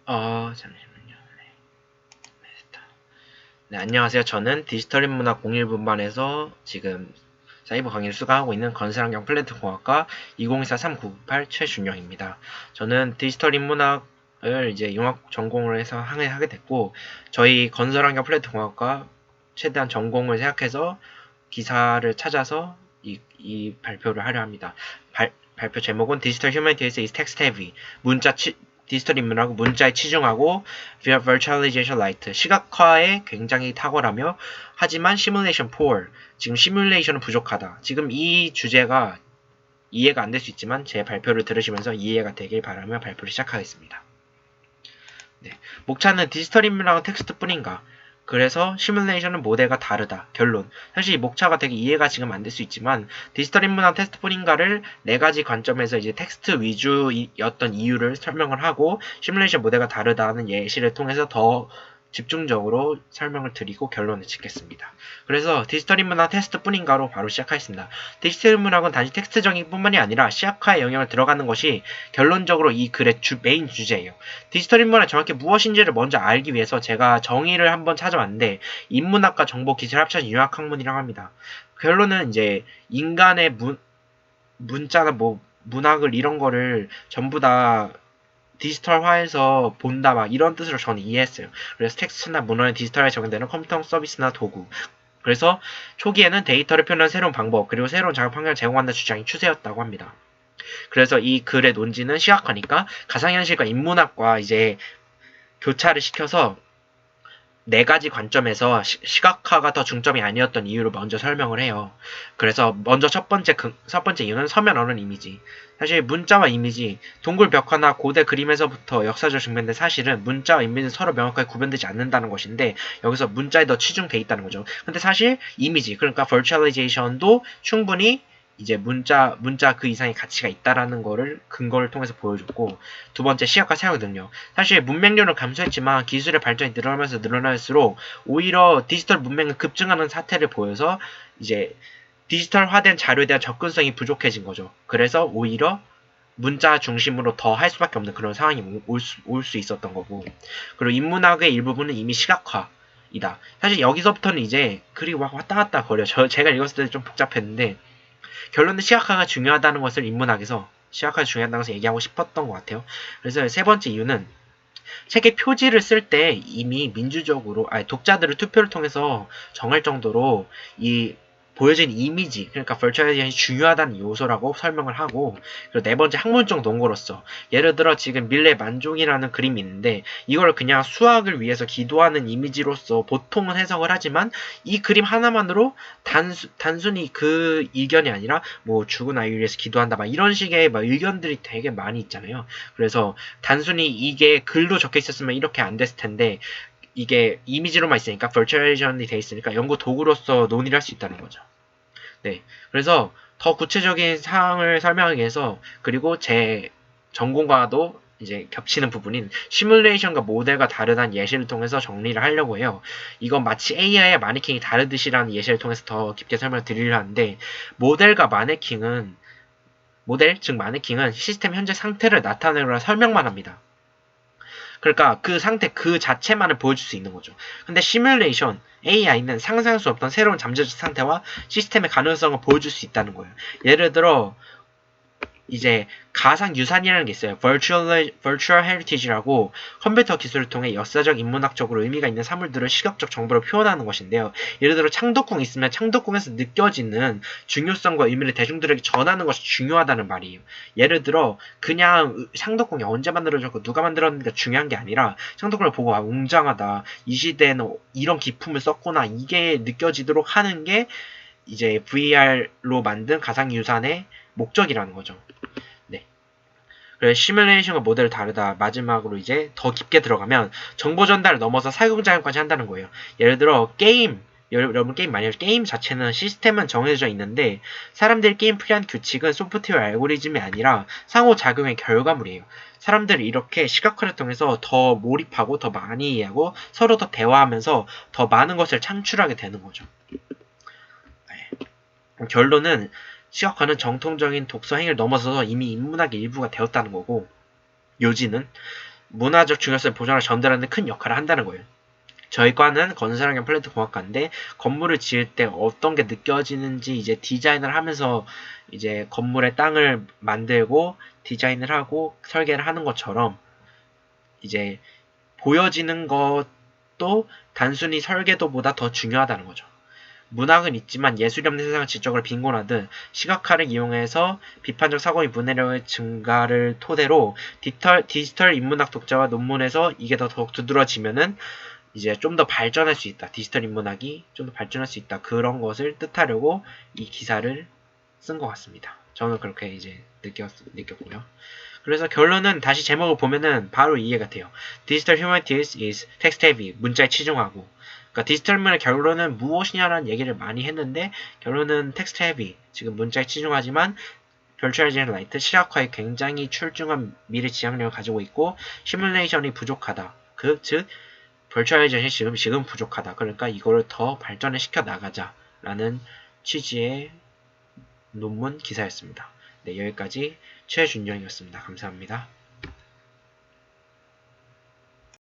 잠시만요. 네, 안녕하세요. 저는 디지털 인문학 01분반에서 지금 사이버 강의를 수강하고 있는 건설환경 플랫폼공학과 2024-3998 최준영입니다. 저는 디지털 인문학을 이제 융합 전공을 해서 하게 됐고, 저희 건설환경 플랫폼공학과 최대한 전공을 생각해서 기사를 찾아서 이 발표를 하려 합니다. 발표 제목은 Digital Humanities is Text Heavy. 디지털 인문학은 문자에 치중하고 Virtualization Light. 시각화에 굉장히 탁월하며 하지만 Simulation Poor. 지금 시뮬레이션은 부족하다. 지금 이 주제가 이해가 안 될 수 있지만 제 발표를 들으시면서 이해가 되길 바라며 발표를 시작하겠습니다. 네. 목차는 디지털 인문학은 텍스트뿐인가? 그래서 시뮬레이션은 모델과 다르다. 결론. 사실 이 목차가 되게 이해가 지금 안 될 수 있지만 디지털 인문학 텍스트뿐인가를 네 가지 관점에서 이제 텍스트 위주였던 이유를 설명을 하고 시뮬레이션 모델과 다르다는 예시를 통해서 더 집중적으로 설명을 드리고 결론을 짓겠습니다. 그래서 디지털 인문학 텍스트뿐인가로 바로 시작하겠습니다. 디지털 인문학은 단지 텍스트적인 뿐만이 아니라 시각화에 영향을 들어가는 것이 결론적으로 이 글의 메인 주제예요. 디지털 인문학이 정확히 무엇인지를 먼저 알기 위해서 제가 정의를 한번 찾아봤는데 인문학과 정보 기술을 합쳐진 융합학문이라고 합니다. 결론은 이제 인간의 문자나 뭐 문학을 이런 거를 전부 다 디지털화해서 본다 막 이런 뜻으로 저는 이해했어요. 그래서 텍스트나 문헌에 디지털에 적용되는 컴퓨터 서비스나 도구. 그래서 초기에는 데이터를 표현하는 새로운 방법 그리고 새로운 작업 환경을 제공한다는 주장이 추세였다고 합니다. 그래서 이 글의 논지는 시각화니까 가상현실과 인문학과 이제 교차를 시켜서 네 가지 관점에서 시각화가 더 중점이 아니었던 이유를 먼저 설명을 해요. 그래서 먼저 첫 번째 이유는 서면 언어 이미지. 사실 문자와 이미지, 동굴 벽화나 고대 그림에서부터 역사적으로 증명된 사실은 문자와 이미지는 서로 명확하게 구분되지 않는다는 것인데 여기서 문자에 더 치중돼 있다는 거죠. 근데 사실 이미지, 그러니까 virtualization도 충분히 이제 문자 그 이상의 가치가 있다라는 거를 근거를 통해서 보여줬고 두 번째 시각화 사용 능력. 사실 문맹률은 감소했지만 기술의 발전이 늘어나면서 늘어날수록 오히려 디지털 문맹은 급증하는 사태를 보여서 이제 디지털화된 자료에 대한 접근성이 부족해진 거죠. 그래서 오히려 문자 중심으로 더 할 수밖에 없는 그런 상황이 올 수 있었던 거고. 그리고 인문학의 일부분은 이미 시각화이다. 사실 여기서부터는 이제 글이 막 왔다 갔다 거려. 제가 읽었을 때 좀 복잡했는데 결론은 시각화가 중요하다는 것을 인문학에서 시각화가 중요하다는 것을 얘기하고 싶었던 것 같아요. 그래서 세 번째 이유는 책의 표지를 쓸 때 이미 민주적으로 독자들을 투표를 통해서 정할 정도로 이 보여진 이미지, 그러니까 virtualization이 중요하다는 요소라고 설명을 하고, 그리고 네 번째 학문적 논거로서 예를 들어 지금 밀레 만종이라는 그림이 있는데 이걸 그냥 수학을 위해서 기도하는 이미지로서 보통은 해석을 하지만 이 그림 하나만으로 단순히 그 의견이 아니라 뭐 죽은 아이를 위해서 기도한다 막 이런 식의 막 의견들이 되게 많이 있잖아요. 그래서 단순히 이게 글로 적혀 있었으면 이렇게 안 됐을 텐데 이게 이미지로만 있으니까 virtualization이 돼 있으니까 연구 도구로서 논의를 할 수 있다는 거죠. 네, 그래서 더 구체적인 사항을 설명하기 위해서 그리고 제 전공과도 이제 겹치는 부분인 시뮬레이션과 모델과 다르다는 예시를 통해서 정리를 하려고 해요. 이건 마치 AI와 마네킹이 다르듯이라는 예시를 통해서 더 깊게 설명을 드리려 하는데 모델과 모델, 즉 마네킹은 시스템 현재 상태를 나타내거나 설명만 합니다. 그러니까 그 상태 그 자체만을 보여줄 수 있는 거죠. 근데 시뮬레이션 AI는 상상할 수 없던 새로운 잠재적 상태와 시스템의 가능성을 보여줄 수 있다는 거예요. 예를 들어 이제 가상 유산이라는 게 있어요. Virtual Heritage라고 컴퓨터 기술을 통해 역사적 인문학적으로 의미가 있는 사물들을 시각적 정보로 표현하는 것인데요. 예를 들어 창덕궁이 있으면 창덕궁에서 느껴지는 중요성과 의미를 대중들에게 전하는 것이 중요하다는 말이에요. 예를 들어 그냥 창덕궁이 언제 만들어졌고 누가 만들었는가 중요한 게 아니라 창덕궁을 보고 웅장하다. 이 시대에는 이런 기품을 썼구나. 이게 느껴지도록 하는 게 이제 VR로 만든 가상유산의 목적이라는 거죠. 네. 그래서 시뮬레이션과 모델이 다르다. 마지막으로 이제 더 깊게 들어가면 정보 전달을 넘어서 사용자용까지 한다는 거예요. 예를 들어 게임, 여러분 게임 많이 해요. 게임 자체는 시스템은 정해져 있는데 사람들이 게임 플레이하는 규칙은 소프트웨어 알고리즘이 아니라 상호작용의 결과물이에요. 사람들이 이렇게 시각화를 통해서 더 몰입하고 더 많이 이해하고 서로 더 대화하면서 더 많은 것을 창출하게 되는 거죠. 결론은 시각화는 정통적인 독서 행위를 넘어서서 이미 인문학의 일부가 되었다는 거고 요지는 문화적 중요성을 보존하는 전달하는 데 큰 역할을 한다는 거예요. 저희 과는 건설환경 플랜트 공학과인데 건물을 지을 때 어떤 게 느껴지는지 이제 디자인을 하면서 이제 건물의 땅을 만들고 디자인을 하고 설계를 하는 것처럼 이제 보여지는 것도 단순히 설계도보다 더 중요하다는 거죠. 문학은 있지만 예술이 없는 세상은 지적으로 빈곤하듯 시각화를 이용해서 비판적 사고의 문해력의 증가를 토대로 디지털 인문학 독자와 논문에서 이게 더욱 두드러지면은 이제 좀 더 발전할 수 있다. 디지털 인문학이 좀 더 발전할 수 있다. 그런 것을 뜻하려고 이 기사를 쓴 것 같습니다. 저는 그렇게 이제 느꼈고요. 그래서 결론은 다시 제목을 보면은 바로 이해가 돼요. Digital Humanities is text heavy. 문자에 치중하고. 그러니까 디지털 문의 결론은 무엇이냐라는 얘기를 많이 했는데 결론은 text heavy. 지금 문자에 치중하지만 Virtualization Lite 시각화에 굉장히 출중한 미래 지향력을 가지고 있고 시뮬레이션이 부족하다. 즉 Virtualization이 지금 부족하다. 그러니까 이거를 더 발전을 시켜 나가자라는 취지의 논문 기사였습니다. 네, 여기까지 최준영이었습니다. 감사합니다.